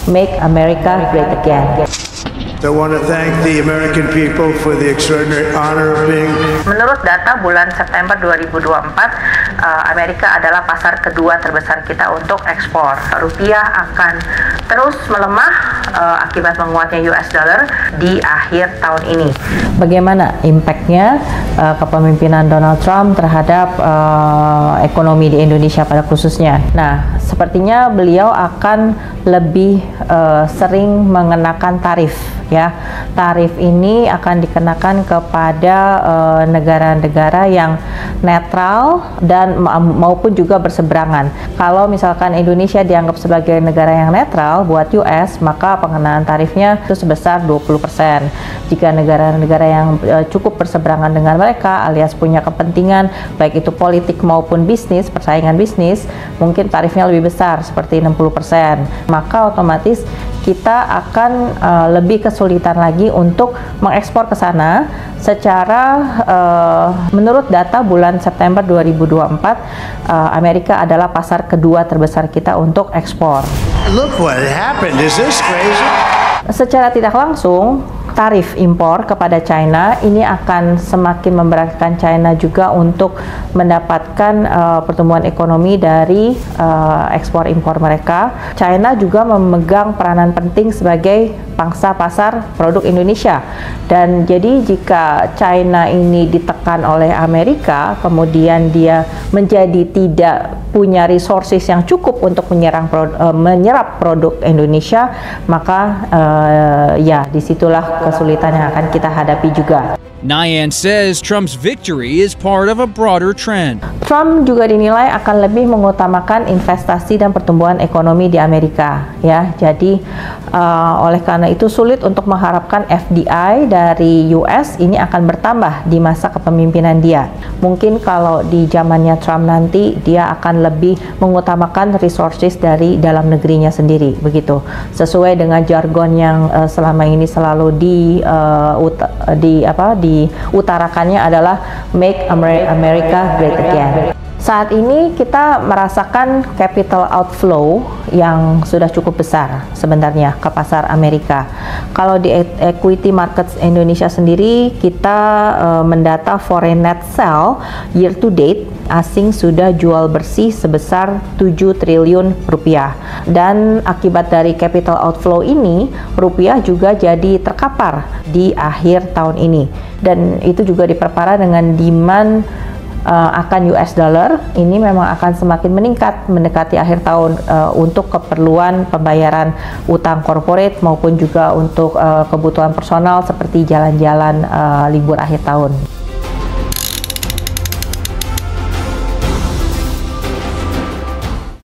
Make America Great Again. I want to thank the American people for the extraordinary honor of being. Menurut data bulan September 2024, Amerika adalah pasar kedua terbesar kita untuk ekspor. Rupiah akan terus melemah akibat menguatnya US dollar di akhir tahun ini. Bagaimana impact-nya kepemimpinan Donald Trump terhadap ekonomi di Indonesia pada khususnya? Nah, sepertinya beliau akan lebih sering mengenakan tarif. Ya, tarif ini akan dikenakan kepada negara-negara yang netral dan maupun juga berseberangan. Kalau misalkan Indonesia dianggap sebagai negara yang netral buat US, maka pengenaan tarifnya itu sebesar 20%. Jika negara-negara yang cukup berseberangan dengan mereka alias punya kepentingan baik itu politik maupun bisnis, persaingan bisnis, mungkin tarifnya lebih besar seperti 60%. Maka otomatis kita akan lebih kesulitan lagi untuk mengekspor ke sana secara menurut data bulan September 2024, Amerika adalah pasar kedua terbesar kita untuk ekspor. Look what happened. Is this crazy? Secara tidak langsung, tarif impor kepada China ini akan semakin memberatkan China juga untuk mendapatkan pertumbuhan ekonomi dari ekspor impor mereka. China juga memegang peranan penting sebagai pangsa pasar produk Indonesia. Dan jadi jika China ini ditekan oleh Amerika, kemudian dia menjadi tidak punya resources yang cukup untuk menyerap produk Indonesia, maka ya disitulah kesulitan yang akan kita hadapi juga. Nyan says Trump's victory is part of a broader trend. Trump juga dinilai akan lebih mengutamakan investasi dan pertumbuhan ekonomi di Amerika, ya. Jadi oleh karena itu sulit untuk mengharapkan FDI dari US ini akan bertambah di masa kepemimpinan dia. Mungkin kalau di zamannya Trump nanti dia akan lebih mengutamakan resources dari dalam negerinya sendiri, begitu. Sesuai dengan jargon yang selama ini selalu diutarakannya adalah Make America Great Again. Saat ini kita merasakan capital outflow yang sudah cukup besar sebenarnya ke pasar Amerika. Kalau di equity markets Indonesia sendiri, kita mendata foreign net sell year to date asing sudah jual bersih sebesar 7 triliun rupiah. Dan akibat dari capital outflow ini, rupiah juga jadi terkapar di akhir tahun ini. Dan itu juga diperparah dengan demand akan US dollar ini memang akan semakin meningkat mendekati akhir tahun untuk keperluan pembayaran utang korporat maupun juga untuk kebutuhan personal seperti jalan-jalan libur akhir tahun.